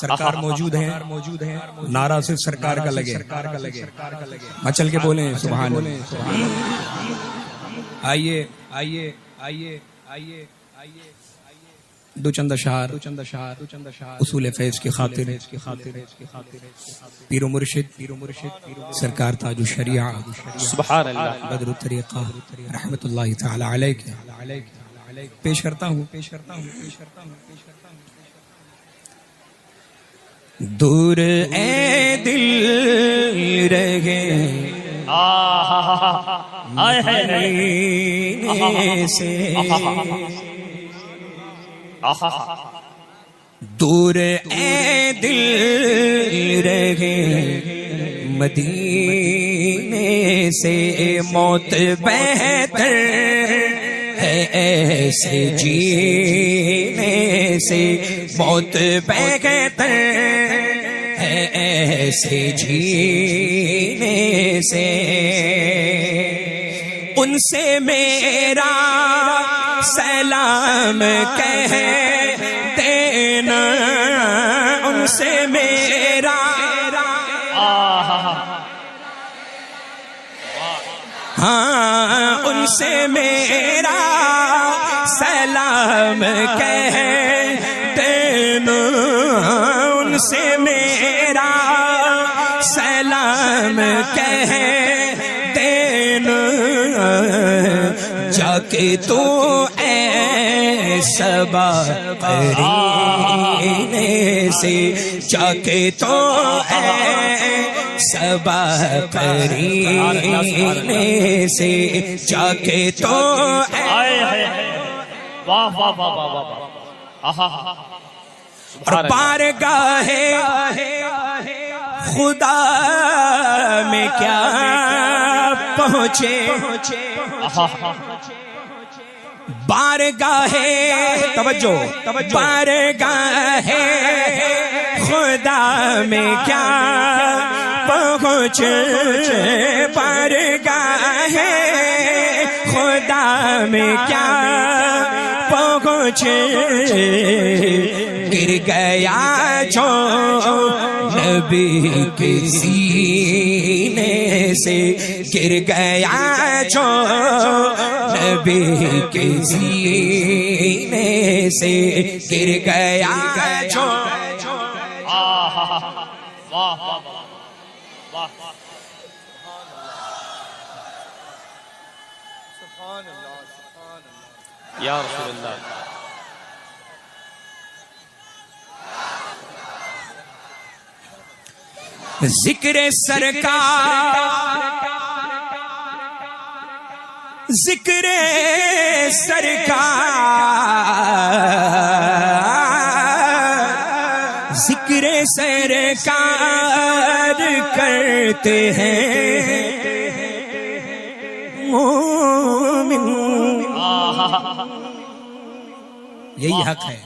سرکار موجود ہیں، نعرہ صرف سرکار کا لگے، مچل کے بولیں سبحان اللہ۔ آئیے آئیے آئیے آئیے آئیے دو چند اشعار اصول فیض کی خاطر پیر و مرشد سرکار تاج الشریعہ سبحان اللہ بدر الطریقہ رحمت اللہ تعالی علیہ پیش کرتا ہوں۔ دور اے دل رہے مدینے سے، دور اے دل رہے مدینے سے، موت بہتر ہے ایسے جینے سے، موت بہتر ہے ایسے جینے سے، ان سے میرا سلام کہہ دینا، ان سے میرا ہاں ان سے میرا سلام کہہ دینا، ان سے میرا سلام کہہ دینا، جا کے تو اے صبا قرینے سے، جا کے تو اے صبا قرینے سے، جا کے تو واہ واہ واہ واہ واہ، اور بارگاہ خدا میں کیا پہنچے، بارگاہ توجہ بارگاہ خدا میں کیا پہنچے، بارگاہ خدا میں کیا پہنچے، گر گیا جو نبی کے سینے سے، گر گیا جو نبی کے سینے سے، گر گیا جو یا رسول اللہ۔ ذکر سرکار ذکر سرکار ذکر سرکار کرتے ہیں مومن، یہی حق ہے،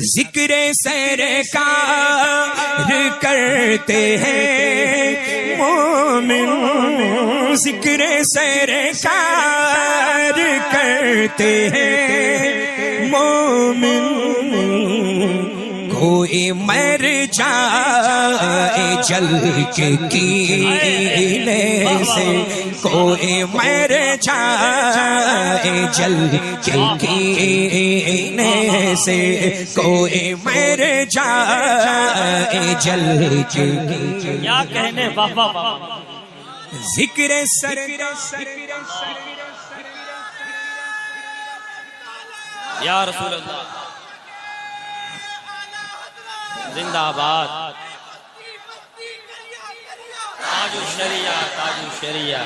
ذکر سرکار کرتے ہیں مومن، ذکر سرکار کرتے ہیں مومن، کوئی مر جائے جل کے کینے سے، کوئی مر جائے جل کے کینے سے، کوئی مر جائے جل کے کیا کہنے، واہ واہ واہ، ذکر سرکار یا رسول اللہ، زندہ آباد، تاج الشریعہ، تاج الشریعہ،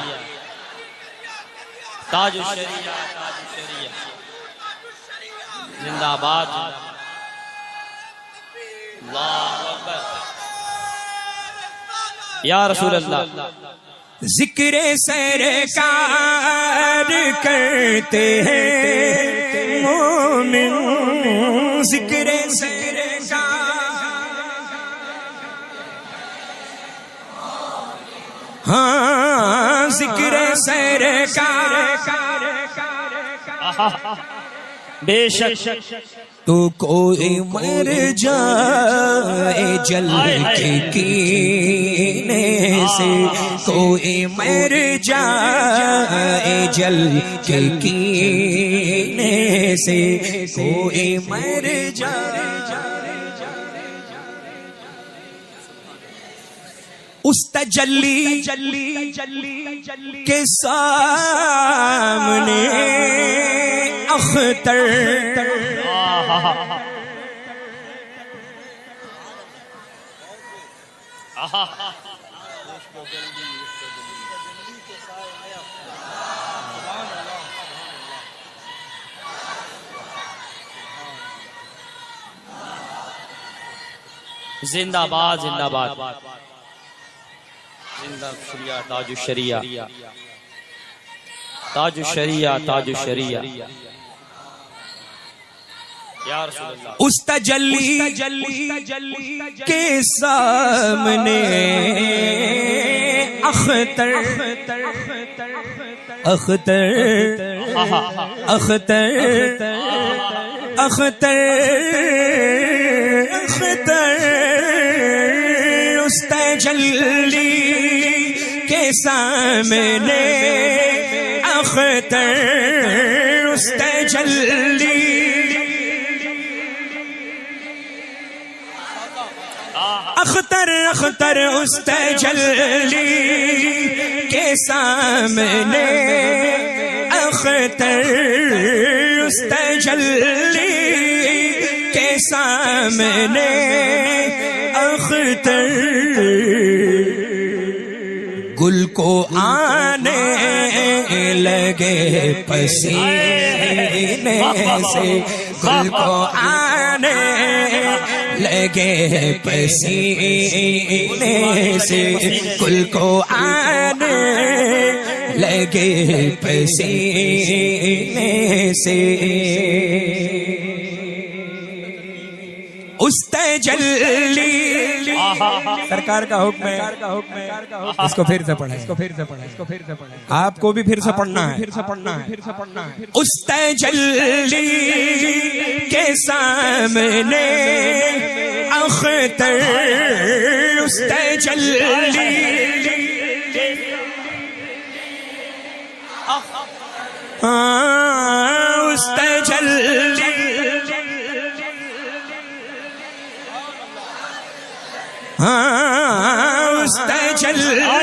تاج الشریعہ، تاج الشریعہ، زندہ آباد، اللہ اکبر، یا رسول اللہ۔ ذکر سرکار کرتے ہیں مومن، ذکر ہاں ذکر سرکار بے شک تو کوئی مر جائے جل کے کینے سے، کوئی مر جائے جل کے کینے سے، کوئی مر جائے اس تجلی کے سامنے اختر زندہ باد زندہ باد زندہ شریعہ تاج الشریعہ تاج الشریعہ تاج الشریعہ یا رسول اللہ اس تجلی کے سامنے اختر اختر اختر اختر اختر اس تجلی کے سامنے اختر اس تجلی اختر اختر اس تجلی کے سامنے اختر اس تجلی کے سامنے اختر گل کو آنے لگے پسینے سے، گل کو آنے لگے پسینے سے، گل کو آنے لگے پسینے سے، اس تجلی سرکار کا حکم ہے، اس کو پھر سے پڑھیں، آپ کو بھی پھر سے پڑھنا ہے، اس تجلی کے سامنے اختر اس تجلی اس تجلی اس تجلی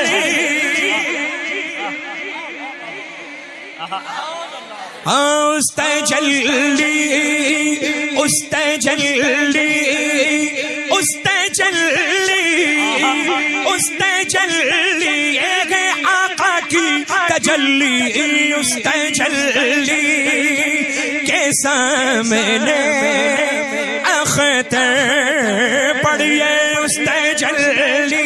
اس تجلی اس تجلی اس تجلی اس تجلی ایک آقا کی تجلی اس تجلی کے سامنے اختر پڑھیے اس تجلی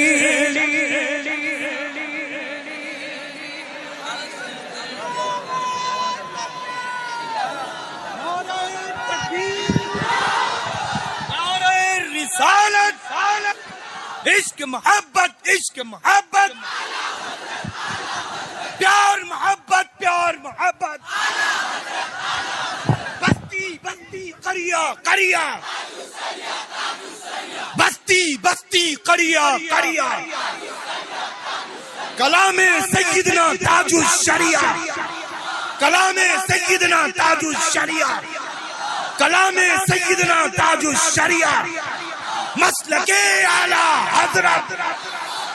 عشق محبت عشق محبت پیار محبت پیار محبت بستی بستی قریہ قریہ بستی بستی قریہ قریہ کلام سیدنا تاج الشریعہ کلام سیدنا تاج الشریعہ کلام سیدنا تاج الشریعہ مسلک اعلیٰ حضرت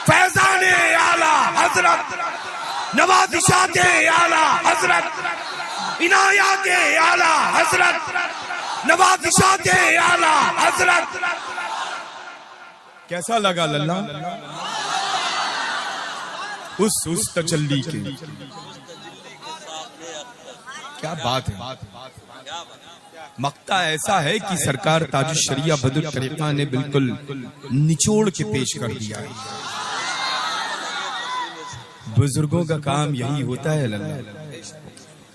فیضان اعلیٰ حضرت نوازشات اعلیٰ حضرت عنایات اعلیٰ حضرت نوازشات اعلیٰ حضرت کیسا لگا للہ اس تجلی کے کیا بات ہے مقطع ایسا ہے کہ سرکار تاج الشریعہ بدر طریقہ نے بالکل نچوڑ کے پیش کر دیا ہے۔ بزرگوں کا کام یہی ہوتا ہے للہ،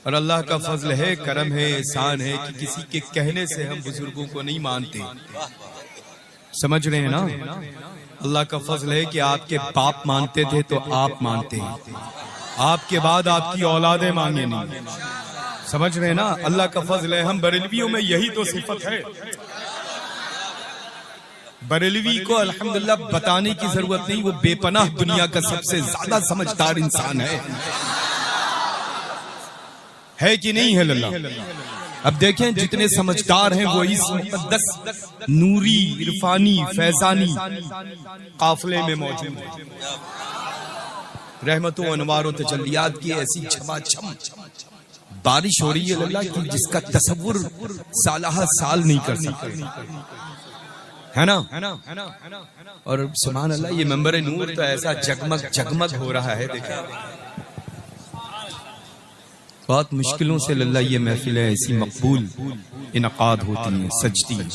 اور اللہ کا فضل ہے، کرم ہے، احسان ہے کہ کسی کے کہنے سے ہم بزرگوں کو نہیں مانتے۔ سمجھ رہے ہیں نا؟ اللہ کا فضل ہے کہ آپ کے باپ مانتے تھے تو آپ مانتے ہیں، آپ کے بعد آپ کی اولادیں مانگے نہیں۔ سمجھ رہے ہیں نا؟ اللہ کا فضل ہے، ہم بریلویوں میں یہی تو صفت ہے. بریلوی کو الحمدللہ بتانے کی ضرورت نہیں، وہ بے پناہ دنیا کا سب سے زیادہ سمجھدار انسان ہے کہ نہیں ہے اللہ؟ اب دیکھیں جتنے سمجھدار ہیں وہ اس مقدس نوری عرفانی فیضانی قافلے میں موجود ہیں. رحمت و انوار و تجلیات کی ایسی چھما چھم بارش ہو رہی ہے اللہ کی جس کا تصور سالہ سال نہیں کر سکتے، ہے نا؟ اور سبحان اللہ یہ منبر نور تو ایسا جگمگ جگمگ ہو رہا ہے. دیکھیں بہت مشکلوں سے اللہ یہ محفلیں ایسی مقبول انعقاد ہوتی ہیں، سجتی ہیں.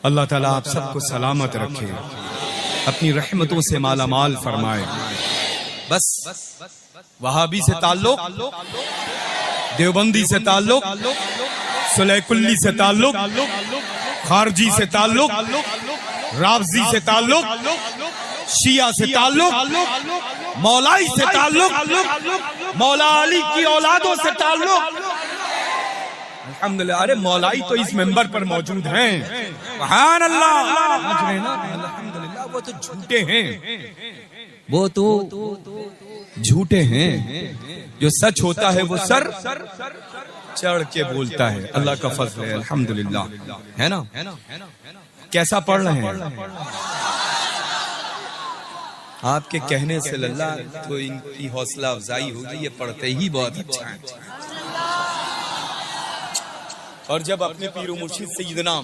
اللہ تعالیٰ آپ سب کو سلامت رکھے، اپنی رحمتوں سے مالا مال فرمائے. بس وہابی سے تعلق، دیوبندی سے تعلق، صلح کلی سے تعلق، خارجی سے تعلق، رافضی سے تعلق، شیعہ سے تعلق، مولائی سے تعلق، مولا علی کی اولادوں سے تعلق. الحمدللہ. ارے مولائی تو اس منبر پر موجود ہیں، سبحان اللہ. الحمدللہ. وہ تو جھوٹے ہیں، وہ تو جھوٹے ہیں. جو سچ ہوتا ہے وہ سر چڑھ کے بولتا ہے. اللہ کا فضل ہے الحمدللہ، ہے نا؟ کیسا پڑھ رہے ہیں آپ کے کہنے سے اللہ تو ان کی حوصلہ افزائی ہوگی، یہ پڑھتے ہی بہت اچھا ہے. اور جب اپنے پیر و مرشد سیدنا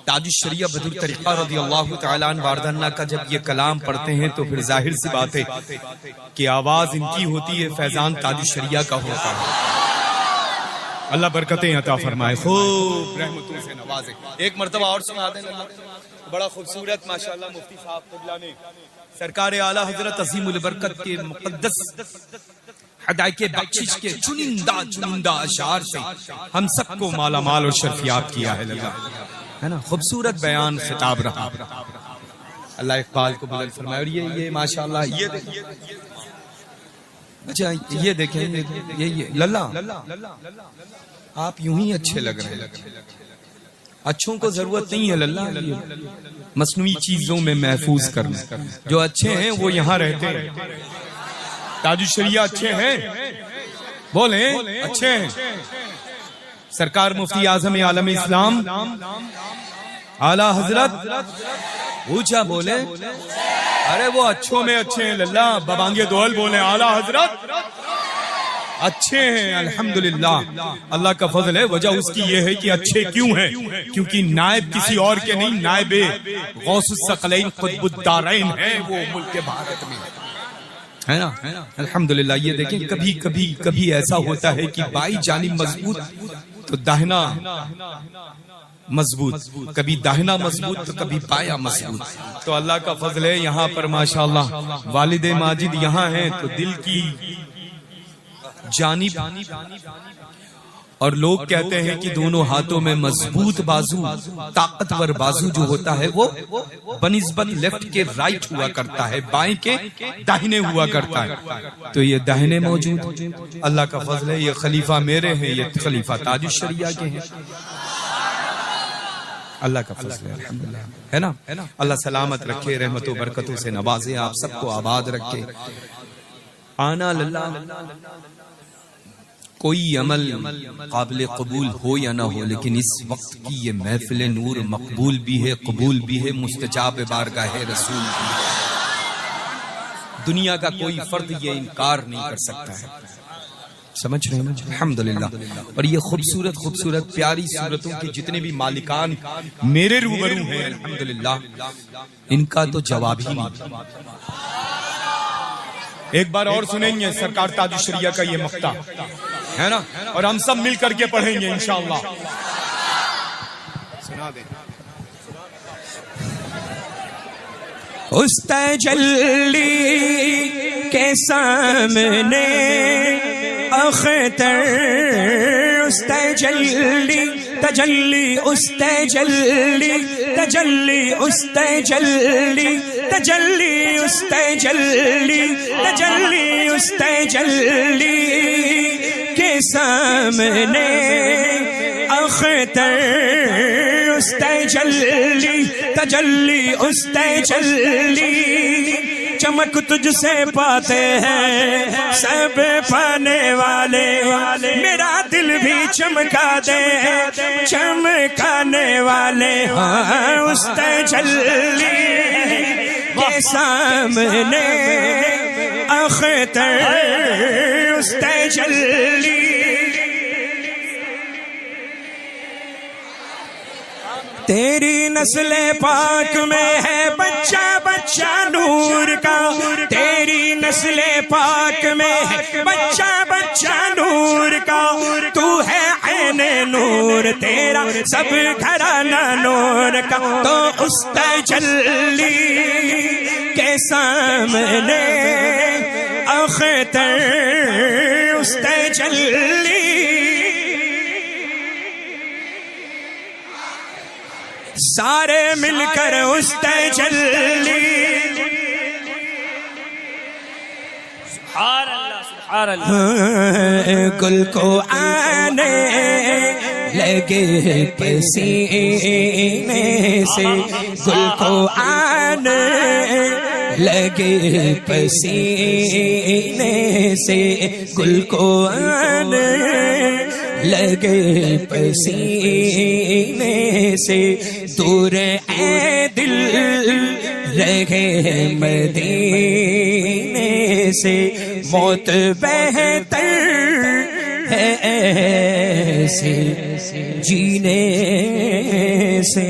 تاج الشریعہ بدر طریقہ رضی اللہ تعالیٰ عنہ واردانہ کا جب یہ کلام پڑھتے ہیں تو پھر ظاہر سی بات ہے کہ آواز ان کی ہوتی ہے، فیضان تاج الشریعہ کا ہوتا ہے. اللہ برکتیں عطا فرمائے، خوب رحمتوں سے نوازے. ایک مرتبہ اور سنا دیں. بڑا خوبصورت ماشاءاللہ مفتی صاحب قبلہ نے سرکار اعلیٰ حضرت عظیم البرکت کے مقدس ہدایت بخشش کے چنندہ اشعار سے ہم سب کو مالا مال اور شرفیاب کیا ہے ہے نا؟ خوبصورت بیان خطاب رہا. اللہ اقبال کو بلند فرمائے. اور یہ ماشاءاللہ یہ دیکھیں، اچھا یہ دیکھیں یہ للہ آپ یوں ہی اچھے لگ رہے ہیں. اچھوں کو ضرورت نہیں ہے للہ مصنوعی چیزوں میں محفوظ کرنا. جو اچھے ہیں وہ یہاں رہتے ہیں. تاج الشریعہ اچھے ہیں، بولیں اچھے ہیں. سرکار مفتی اعظم عالم اسلام اعلیٰ حضرت اونچا بولے. ارے وہ اچھوں میں اچھے ہیں للہ. ببانگے دول بولیں اعلیٰ حضرت اچھے ہیں الحمدللہ. اللہ کا فضل ہے. وجہ اس کی یہ ہے کہ اچھے کیوں ہیں؟ کیونکہ نائب کسی اور کے نہیں، نائب غوث الثقلین قطب الدارین ہے، وہ ملک بھارت میں ہے نا؟ الحمدللہ. یہ دیکھیں کبھی ایسا ہوتا ہے کہ بائی جانب مضبوط تو داہنا مضبوط، کبھی داہنا مضبوط تو کبھی بایاں مضبوط. تو اللہ کا فضل ہے یہاں پر ماشاءاللہ والد ماجد یہاں ہیں تو دل کی جانب. اور لوگ کہتے ہیں کہ دونوں ہاتھوں میں مضبوط بازو، طاقتور بازو جو ہوتا ہے وہ بنسبت لیفٹ کے رائٹ ہوا کرتا ہے، بائیں کے داہنے ہوا کرتا ہے. تو یہ داہنے موجود. اللہ کا فضل ہے یہ خلیفہ میرے ہیں، یہ خلیفہ تاج الشریعہ کے ہیں. اللہ کا فضل ہے الحمدللہ، ہے نا؟ اللہ سلامت رکھے، رحمت و برکتوں سے نوازے، آپ سب کو آباد رکھے. آنا للہ کوئی عمل قابل قبول ہو یا نہ ہو، لیکن اس وقت کی یہ محفل نور مقبول بھی ہے، قبول بھی ہے، مستجاب بارگاہ رسول بھی. دنیا کا کوئی فرد یہ انکار نہیں کر سکتا ہے. سمجھ رہے ہیں الحمدللہ. اور یہ خوبصورت پیاری صورتوں کے جتنے بھی مالکان میرے روبرو ہیں الحمدللہ، ان کا تو جواب ہی نہیں. ایک بار اور سنیں گے سرکار تاج الشریعہ کا یہ مقطع، ہے نا؟ اور ہم سب مل کر کے پڑھیں گے انشاءاللہ. سنا دیں. اس تجلی کے سامنے اختر، اس تجلی تجلی، اس تجلی تجلی، اس تجلی تجلی، اس تجلی تجلی، اس تجلی کے سامنے اختر اس تجلی تجلی اس تجلی چمک تجھ سے پاتے ہیں سب پانے والے میرا دل بھی چمکا دے چمکانے والے ہاں اس تجلی کے سامنے اختر اس تجلی تیری نسل پاک میں ہے بچہ بچہ نور کا تیری نسل پاک میں ہے بچہ بچہ نور کا تو ہے عین نور تیرا سب گھرانہ نور کا تو اس تجلی کے سامنے اختر اس تجلی سارے مل کر اس تجلی سبحان اللہ سبحان اللہ گل کو آنے لگے پسینے سے گل کو آنے لگے پسینے سے گل کو آنے لگے پسینے سے دور اے دل رہے مدینے سے موت بہتر ہے ایسے جینے سے